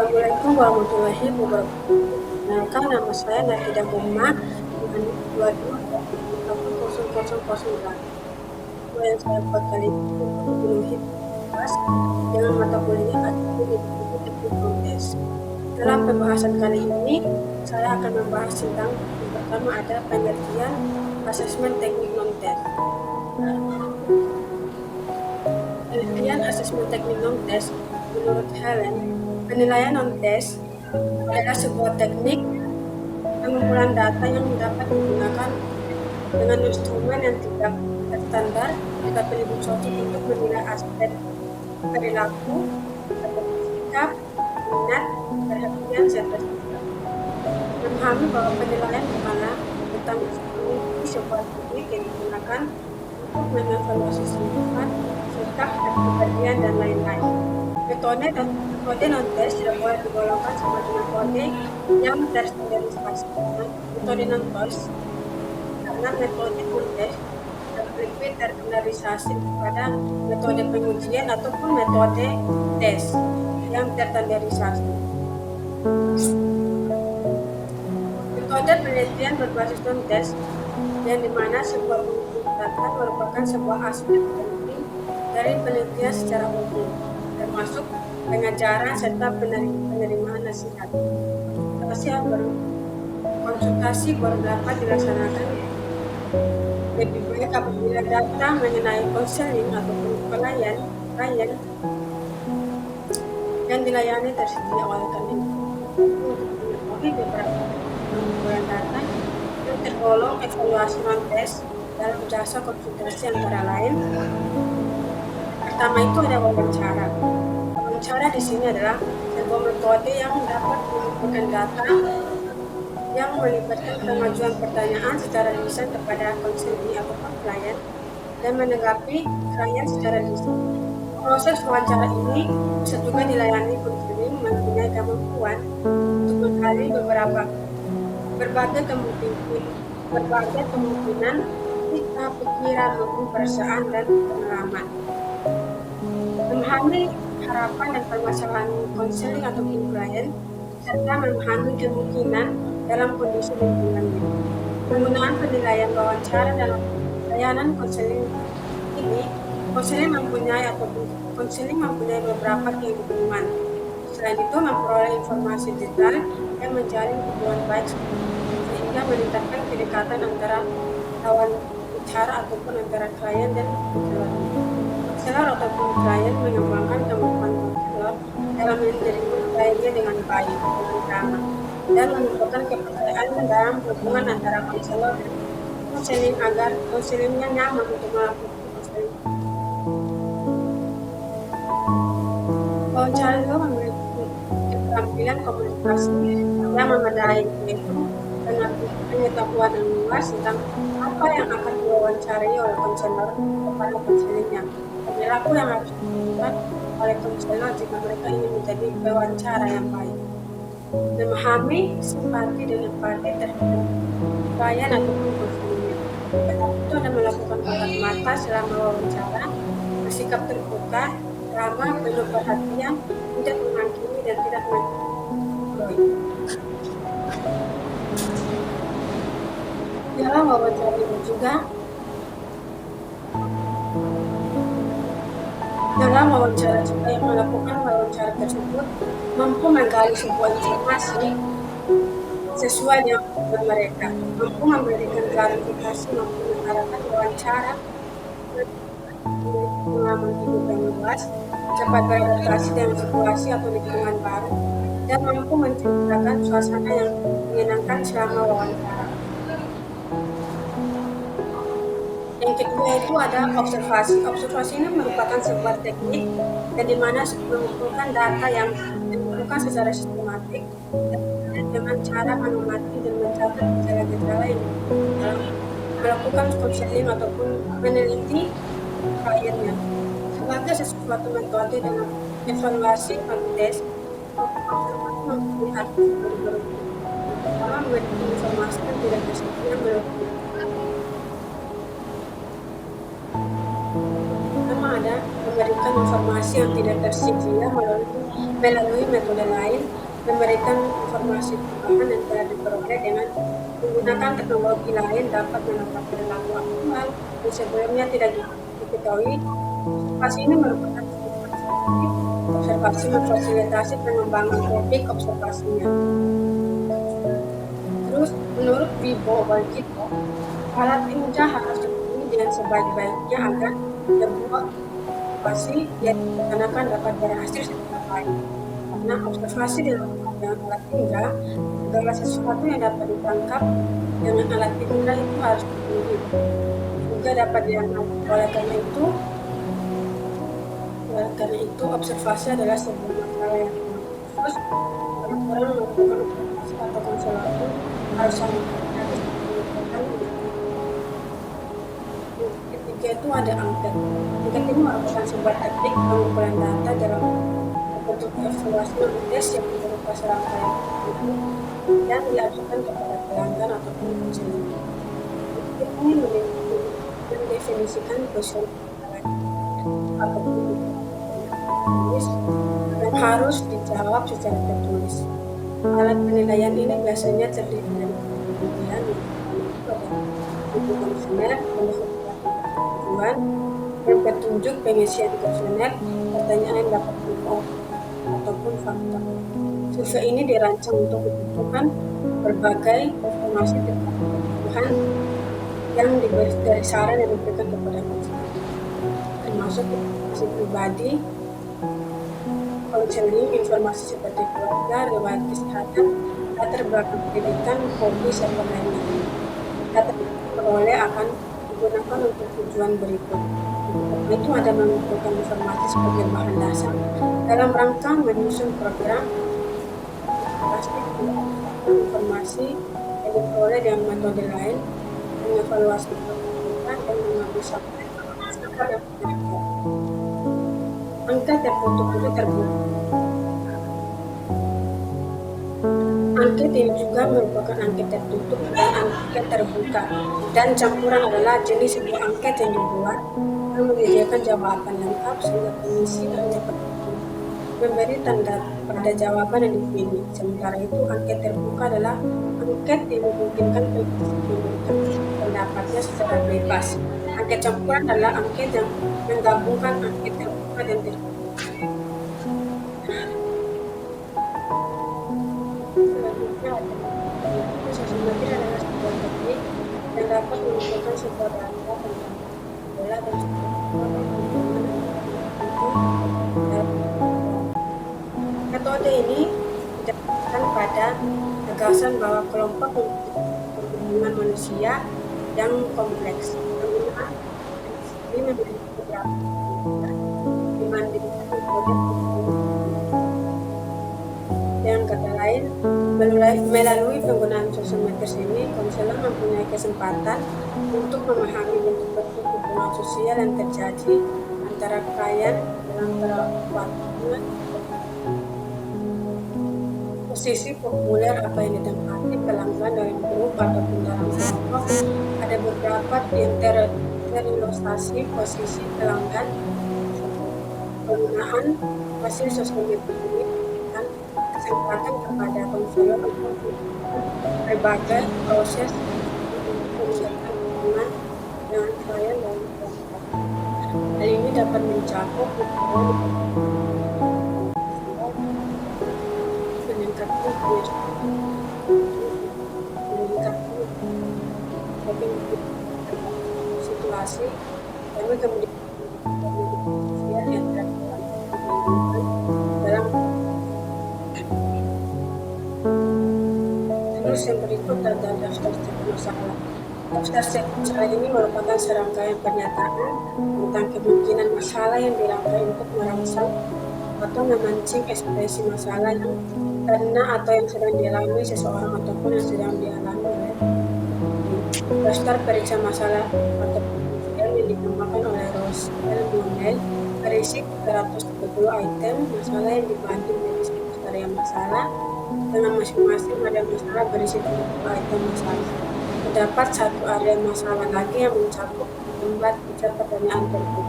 Assalamualaikum warahmatullahi wabarakatuh. Perkenalkan nama saya Nafida Muhammad dengan NIM 22 Siswa yang saya buat kali ini untuk memenuhi tugas dengan mata kuliah ataupun ilmu teknik kontes. Dalam pembahasan kali ini, saya akan membahas tentang yang pertama ada pengertian asesmen teknik non-tes. Penelitian asesmen teknik non-tes menurut Helen, penilaian non-tes adalah sebuah teknik pengumpulan data yang dapat digunakan dengan instrumen yang tidak standar jika penyebut suatu untuk menilai aspek perilaku, seperti sikap, minat, perhatian, serta sikap. Memahami bahwa penilaian bukanlah tentang mengikuti sebuah teknik yang digunakan untuk mengevaluasi sifat, sikap, kepribadian, dan lain-lain. Metode non-tes tidak boleh digolongkan sama dengan metode yang terstandarisasi. Metode non-tes karena metode non-tes lebih terstandarisasi kepada metode pengujian ataupun metode tes yang terstandarisasi. Metode penelitian berbasis non-tes yang dimana sebuah pengujian data merupakan sebuah aspek penting dari penelitian secara umum, termasuk pengajaran serta penerimaan nasihat. Konsultasi baru dapat dilaksanakan lebih baik apabila data mengenai konseling ataupun klien yang dilayani tersedia oleh kami untuk mengetahui beberapa pengumpulan data yang tergolong evaluasi non-tes dalam jasa konsultasi antara lain. Pertama itu ada wawancara. Wawancara di sini adalah sebuah metode yang dapat mengumpulkan data yang melibatkan pengajuan pertanyaan secara lisan kepada konseling atau klien dan menanggapi klien secara lisan. Proses wawancara ini bisa juga dilayani konseling mempunyai kemampuan untuk menggali berbagai kemungkinan pikiran maupun perasaan dan pengalaman. Memahami harapan dan permasalahan konseling atau klien serta memahami kemungkinan dalam kondisi lingkungannya. Penggunaan penilaian wawancara dalam layanan konseling ini, konseling mempunyai beberapa keuntungan. Selain itu, memperoleh informasi detail yang menjalin hubungan baik sehingga meningkatkan kedekatan antara lawan bicara ataupun antara klien dan konselor. Konselor ataupun klien mengembangkan kemampuan konselor dalam menerima kliennya dengan baik dan ramah dan menumbuhkan kepercayaan dalam hubungan antara konselor dan konseling agar konselingnya nyaman untuk melakukan konseling. Wawancara juga memiliki keterampilan komunikasi yang memadai, yaitu pengetahuan yang luas tentang apa yang akan diwawancarai oleh konselor kepada konselingnya, perilaku yang harus dilakukan oleh konselor jika mereka ingin menjadi pewawancara yang baik. Memahami simpati dan empati terhadap klien ataupun konselingnya. Itu ada melakukan kontak mata selama wawancara, bersikap terbuka, ramah, penuh perhatian, tidak menghakimi dan tidak menggurui. Dalam wawancara ini juga yang melakukan wawancara tersebut mampu menggali sebuah informasi sesuai dengan kebutuhan mereka, mampu memberikan klarifikasi, mampu mengarahkan wawancara, pengalaman hidup yang luas, cepat beradaptasi dengan situasi atau lingkungan baru, dan mampu menciptakan suasana yang menyenangkan selama wawancara. Yang kedua itu ada observasi. Observasi ini merupakan sebuah teknik yang dimana mengumpulkan data yang dikumpulkan secara sistematik dengan cara mengamati dan mencatat gejala-gejala yang dalam melakukan konseling ataupun meneliti kliennya. Sebagai sesuatu metode dalam evaluasi non-tes, observasi mempunyai arti baru-baru. Pertama, memberikan informasi yang tidak tersedia melalui ada memberikan informasi yang tidak tersedia melalui Melalui metode lain, memberikan informasi tambahan yang telah diperoleh dengan menggunakan teknologi lain dapat mendapat perilaku aktual yang sebelumnya tidak diketahui. Observasi ini merupakan strategi observasi memfasilitasi pengembangan topik observasinya. Terus, menurut Vibo Walgito, alat tinja harus dipenuhi dengan sebaik-baiknya agar sebuah observasi yang dilaksanakan dapat berhasil secara baik. Karena observasi dilakukan dengan alat tinja, segala sesuatu yang dapat ditangkap dengan alat tinja itu harus dipenuhi. Juga dapat dianalisis. Oleh karena itu, observasi adalah sebuah masalah yang khusus. Orang-orang melakukan observasi atau konservasi harus sangat hati-hati sebelum melakukan. Ketiga itu ada angket. Angket ini merupakan sebuah teknik pengumpulan data dalam bentuk evaluasi tes yang berupa serangkaian yang diajukan kepada pelanggan ataupun konsumen. Angket ini mendefinisikan kuesioner ataupun tertulis yang harus dijawab secara tertulis. Alat penilaian ini biasanya terdiri dari penelitian kuesioner, tujuan, dan petunjuk pengisian kuesioner, pertanyaan yang dapat dijawab ataupun fakta. Survei ini dirancang untuk mengumpulkan berbagai informasi tentang kebutuhan yang diberi dari saran yang diberikan kepada konsumen, termasuk informasi pribadi, konseling, informasi seperti keluarga, riwayat kesehatan, latar belakang pendidikan, hobi, serta lain-lain. Data yang diperoleh akan digunakan untuk tujuan berikut. Itu ada mengumpulkan informasi sebagai bahan dasar dalam rangka menyusun program, pasti informasi yang diperoleh dengan metode lain, mengevaluasi program dan mengambil sampel pada penelitian. Angket tertutup itu terbuka. Angket ini juga merupakan angket tertutup dan angket terbuka, dan campuran adalah jenis sebuah angket yang dibuat yang menyediakan jawaban lengkap sehingga pengisi hanya perlu memberi tanda pada jawaban yang dipilih. Sementara itu, angket terbuka adalah angket yang memungkinkan pengisi memberikan pendapatnya secara bebas. Angket campuran adalah angket yang menggabungkan angket terbuka dan tertutup. Sosiometri adalah sebuah teknik yang dapat mengumpulkan sebuah data tentang pola dan struktur metode ini didasarkan pada gagasan bahwa kelompok hubungan manusia yang kompleks. Penggunaan ini memiliki beberapa dibandingkan metode dengan kata lain, melalui penggunaan sosiometris ini, konselor mempunyai kesempatan untuk memahami bentuk-bentuk hubungan sosial yang terjadi antara klien dalam perwakilan posisi populer apa yang ditempati pelanggan dalam grup ataupun dalam kelompok. Ada beberapa yang terilustrasi posisi pelanggan. Penggunaan hasil sosiometri ini kesempatan kepada konselor untuk berbagai proses meningkatkan hubungan dengan klien dan kelompok. Hal ini dapat mencakup meningkatkan situasi dan kemudian yang dalam. Terus yang berikut ada daftar setiap masalah. Daftar setiap masalah ini merupakan serangkaian pernyataan tentang kemungkinan masalah yang dirangkai untuk merangsang atau memancing ekspresi masalah yang pernah atau yang sedang dialami seseorang ataupun yang sedang dialami oleh daftar periksa masalah atau yang dikembangkan oleh Rosel Mondel berisi 330 item masalah yang dibagi menjadi 100 area masalah. Dengan masing-masing ada masalah berisi 30 item masalah. Terdapat satu area masalah lagi yang mencakup 14 pertanyaan tertutup.